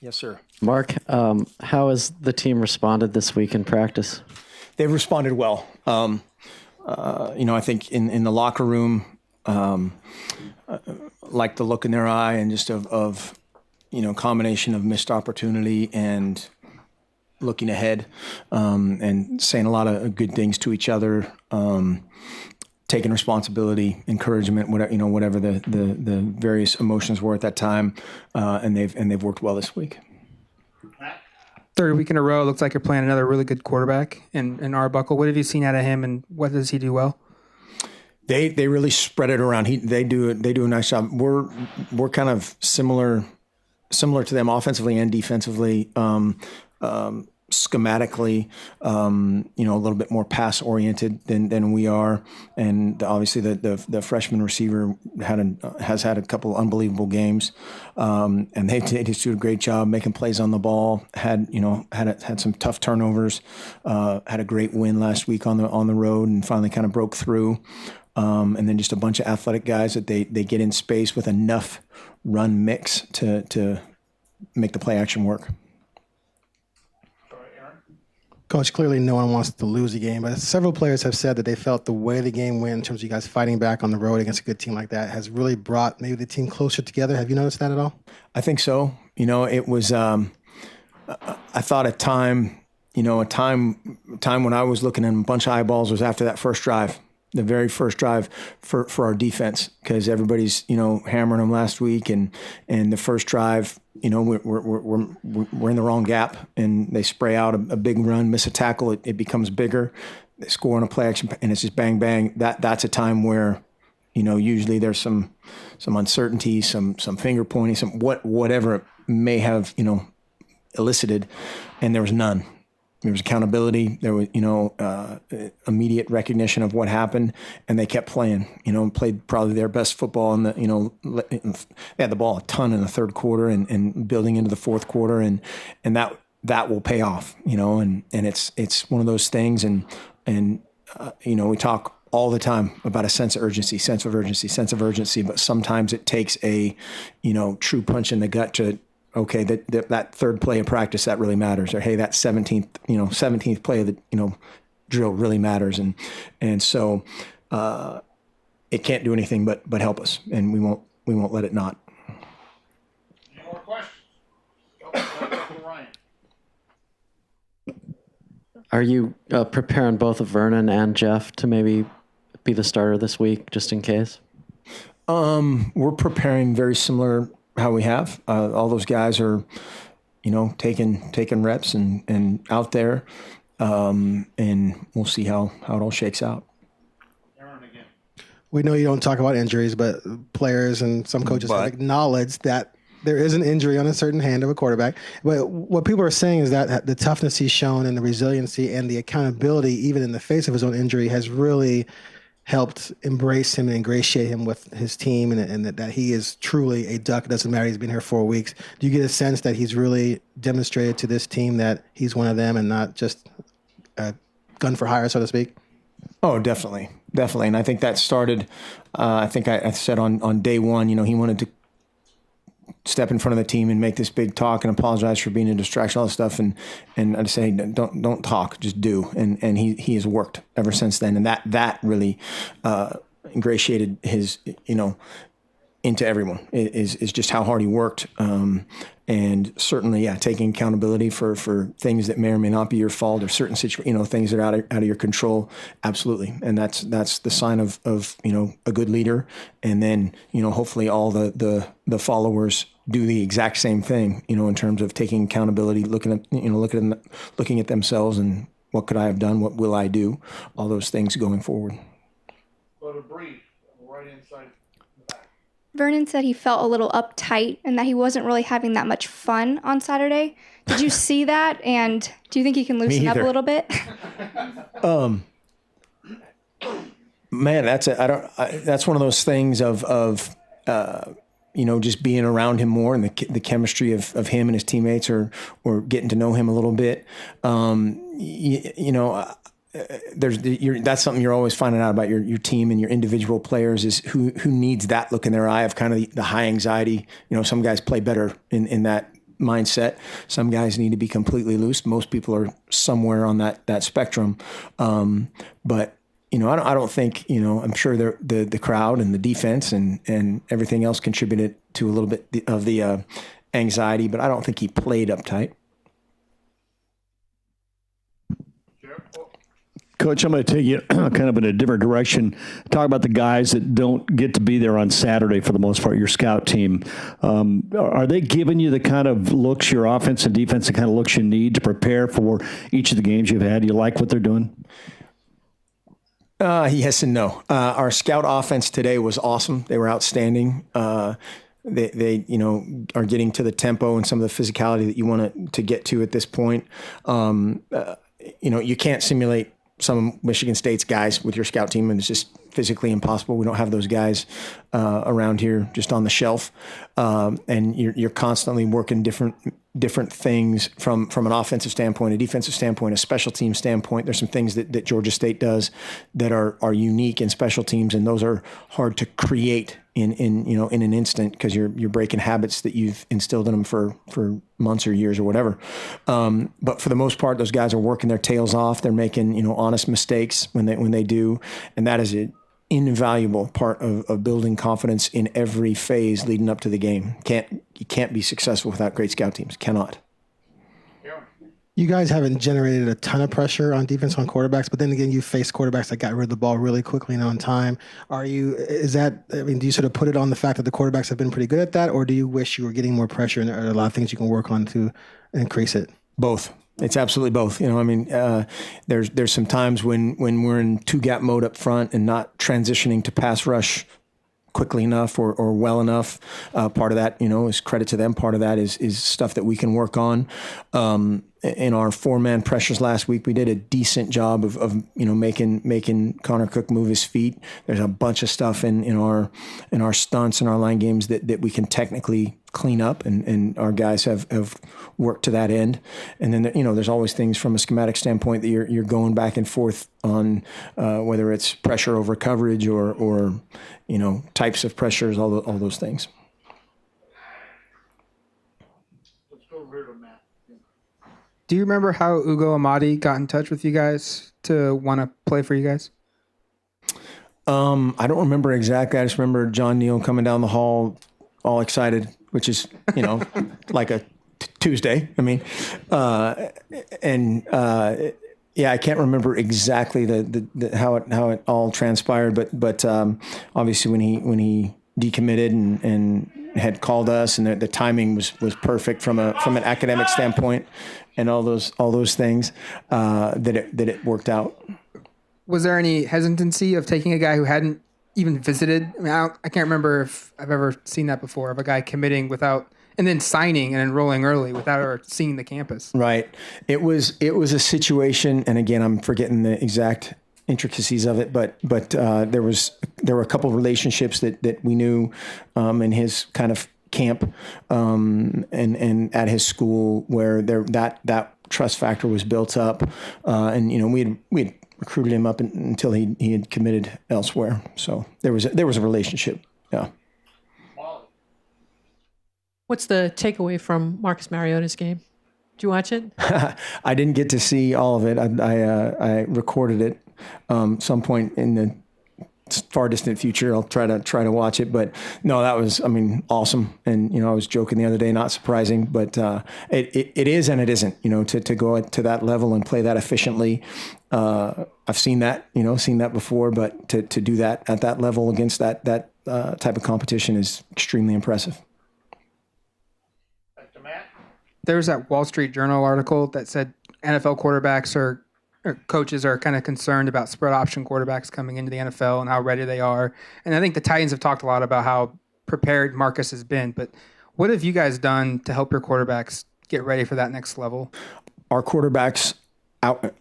Yes, sir. Mark, how has the team responded this week in practice? They've responded well. I think in the locker room, like the look in their eye and just of combination of missed opportunity and looking ahead, and saying a lot of good things to each other, taking responsibility, encouragement, whatever the various emotions were at that time, and they've worked well this week. Third week in a row, looks like you're playing another really good quarterback in Arbuckle. What have you seen out of him, and what does he do well? They really spread it around. They do a nice job. We're kind of similar to them offensively and defensively. Schematically, a little bit more pass oriented than we are, and obviously the freshman receiver has had a couple unbelievable games, and they just do a great job making plays on the ball. Had some tough turnovers, had a great win last week on the road, and finally kind of broke through. And then just a bunch of athletic guys that they get in space with enough run mix to make the play action work. Coach, clearly no one wants to lose a game, but several players have said that they felt the way the game went in terms of you guys fighting back on the road against a good team like that has really brought maybe the team closer together. Have you noticed that at all? I think so. It was, I thought a time when I was looking at a bunch of eyeballs was after that first drive. The very first drive for our defense, because everybody's hammering them last week, and the first drive, we're in the wrong gap, and they spray out a big run, miss a tackle, it becomes bigger. They score on a play action, and it's just bang bang. That's a time where usually there's some uncertainty, some finger pointing, whatever it may have elicited, and there was none. There was accountability. There was, immediate recognition of what happened, and they kept playing. Played probably their best football in they had the ball a ton in the third quarter and building into the fourth quarter, and that will pay off. And it's one of those things, and we talk all the time about a sense of urgency, but sometimes it takes a true punch in the gut to. Okay, that third play of practice, that really matters. Or hey, that 17th play of the drill really matters, and so it can't do anything but help us, and we won't let it not. Any more questions? Ryan. Are you preparing both Vernon and Jeff to maybe be the starter this week, just in case? We're preparing very similar. How we have all those guys are, taking reps and out there, and we'll see how it all shakes out. We know you don't talk about injuries, but players and some coaches have acknowledged that there is an injury on a certain hand of a quarterback. But what people are saying is that the toughness he's shown and the resiliency and the accountability, even in the face of his own injury, has really helped embrace him and ingratiate him with his team, and that he is truly a Duck. It doesn't matter, he's been here 4 weeks. Do you get a sense that he's really demonstrated to this team that he's one of them and not just a gun for hire, so to speak? Oh, definitely. And I think that started, I think I said on day one, he wanted to step in front of the team and make this big talk and apologize for being a distraction, all this stuff. And I'd say, don't talk, just do. And he has worked ever since then. And that really ingratiated his, into everyone is just how hard he worked. And certainly, taking accountability for things that may or may not be your fault, or certain things that are out of your control. Absolutely. And that's the sign of a good leader. And then, hopefully all the followers do the exact same thing, in terms of taking accountability, looking at themselves and what could I have done? What will I do? All those things going forward. Go to Bree, right inside. Vernon said he felt a little uptight and that he wasn't really having that much fun on Saturday. Did you see that? And do you think he can loosen up a little bit? Man, that's one of those things of just being around him more, and the chemistry of him and his teammates, or getting to know him a little bit. That's something you're always finding out about your team and your individual players, is who needs that look in their eye of kind of the high anxiety. Some guys play better in that mindset. Some guys need to be completely loose. Most people are somewhere on that spectrum. But I don't think, I'm sure the crowd and the defense and everything else contributed to a little bit of the anxiety, but I don't think he played uptight. Coach, I'm going to take you kind of in a different direction. Talk about the guys that don't get to be there on Saturday for the most part, your scout team. Are they giving you the kind of looks, your offense and defense, the kind of looks you need to prepare for each of the games you've had? Do you like what they're doing? Yes and no. Our scout offense today was awesome. They were outstanding. They are getting to the tempo and some of the physicality that you want to get to at this point. You can't simulate some of Michigan State's guys with your scout team, and it's just physically impossible. We don't have those guys around here just on the shelf. And you're constantly working different things from an offensive standpoint, a defensive standpoint, a special team standpoint. There's some things that Georgia State does that are unique in special teams, and those are hard to create in an instant because you're breaking habits that you've instilled in them for months or years or whatever. But for the most part, those guys are working their tails off. They're making honest mistakes when they do, and that is an invaluable part of building confidence in every phase leading up to the game. You can't be successful without great scout teams. Cannot. You guys haven't generated a ton of pressure on defense on quarterbacks, but then again, you faced quarterbacks that got rid of the ball really quickly and on time. Do you sort of put it on the fact that the quarterbacks have been pretty good at that, or do you wish you were getting more pressure and there are a lot of things you can work on to increase it? Both. It's absolutely both. There's some times when we're in two-gap mode up front and not transitioning to pass rush quickly enough or well enough. Part of that, is credit to them. Part of that is stuff that we can work on. In our 4-man pressures last week, we did a decent job of making Connor Cook move his feet. There's a bunch of stuff in our stunts and our line games that we can technically clean up, and our guys have worked to that end. And then there's always things from a schematic standpoint that you're going back and forth on, whether it's pressure over coverage or types of pressures, all those things. Let's go over here to Matt. Do you remember how Ugo Amadi got in touch with you guys to want to play for you guys? I don't remember exactly. I just remember John Neal coming down the hall all excited, which is, like a Tuesday. Yeah, I can't remember exactly the how it all transpired, but obviously when he decommitted and had called us, and the timing was perfect from an academic standpoint, and all those things that it worked out. Was there any hesitancy of taking a guy who hadn't even visited? I can't remember if I've ever seen that before, of a guy committing without and then signing and enrolling early without ever seeing the campus. Right. It was a situation, and again, I'm forgetting the exact intricacies of it, but there were a couple of relationships that we knew in his kind of camp and at his school where that trust factor was built up, and we had recruited him up until he had committed elsewhere. So there was a relationship. Yeah. What's the takeaway from Marcus Mariota's game? Did you watch it? I didn't get to see all of it. I recorded it some point in the far distant future. I'll try to watch it, but no, that was, awesome. And, I was joking the other day, not surprising, but it is and it isn't, to go to that level and play that efficiently. I've seen that before, but to do that at that level against that type of competition is extremely impressive. There was that Wall Street Journal article that said NFL quarterbacks or coaches are kind of concerned about spread option quarterbacks coming into the NFL and how ready they are. And I think the Titans have talked a lot about how prepared Marcus has been. But what have you guys done to help your quarterbacks get ready for that next level? Our quarterbacks are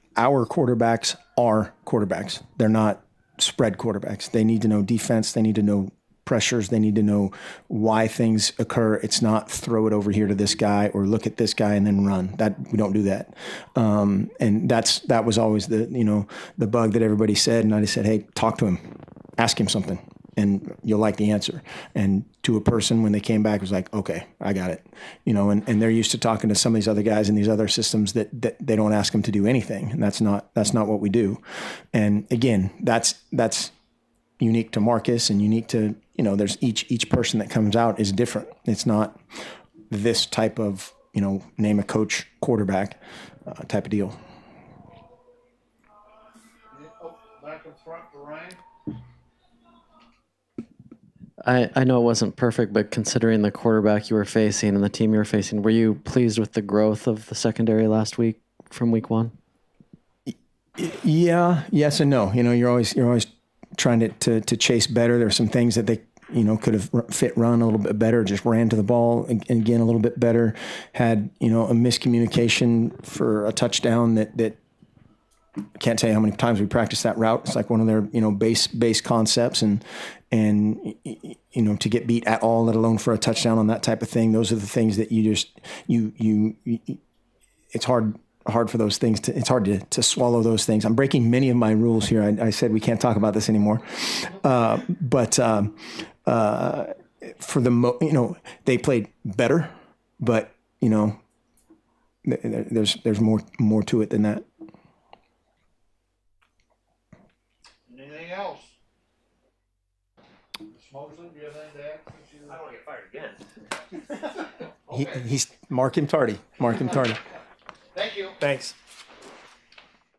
quarterbacks. They're not spread quarterbacks. They need to know defense. They need to know pressures. They need to know why things occur. It's not throw it over here to this guy or look at this guy and then run. That we don't do that. And that was always the bug that everybody said. And I just said, hey, talk to him, ask him something, and you'll like the answer. And to a person when they came back. It was like, okay, I got it. And they're used to talking to some of these other guys in these other systems that they don't ask them to do anything. And that's not what we do. And again, that's unique to Marcus and unique to, there's each person that comes out is different. It's not this type of, name a coach quarterback type of deal. Back in front for Ryan. I know it wasn't perfect, but considering the quarterback you were facing and the team you were facing, were you pleased with the growth of the secondary last week from week 1? Yeah, yes and no. You're always trying to chase better. There are some things that they could have run a little bit better, just ran to the ball again a little bit better, had, a miscommunication for a touchdown that I can't tell you how many times we practiced that route. It's like one of their, base concepts and to get beat at all, let alone for a touchdown on that type of thing. Those are the things that it's hard for those things it's hard to swallow those things. I'm breaking many of my rules here. I said we can't talk about this anymore. But for they played better, but there's more to it than that. Anything else? Mosley, do you have anything to add? I don't want to get fired again. He's mark him tardy. Thank you. Thanks.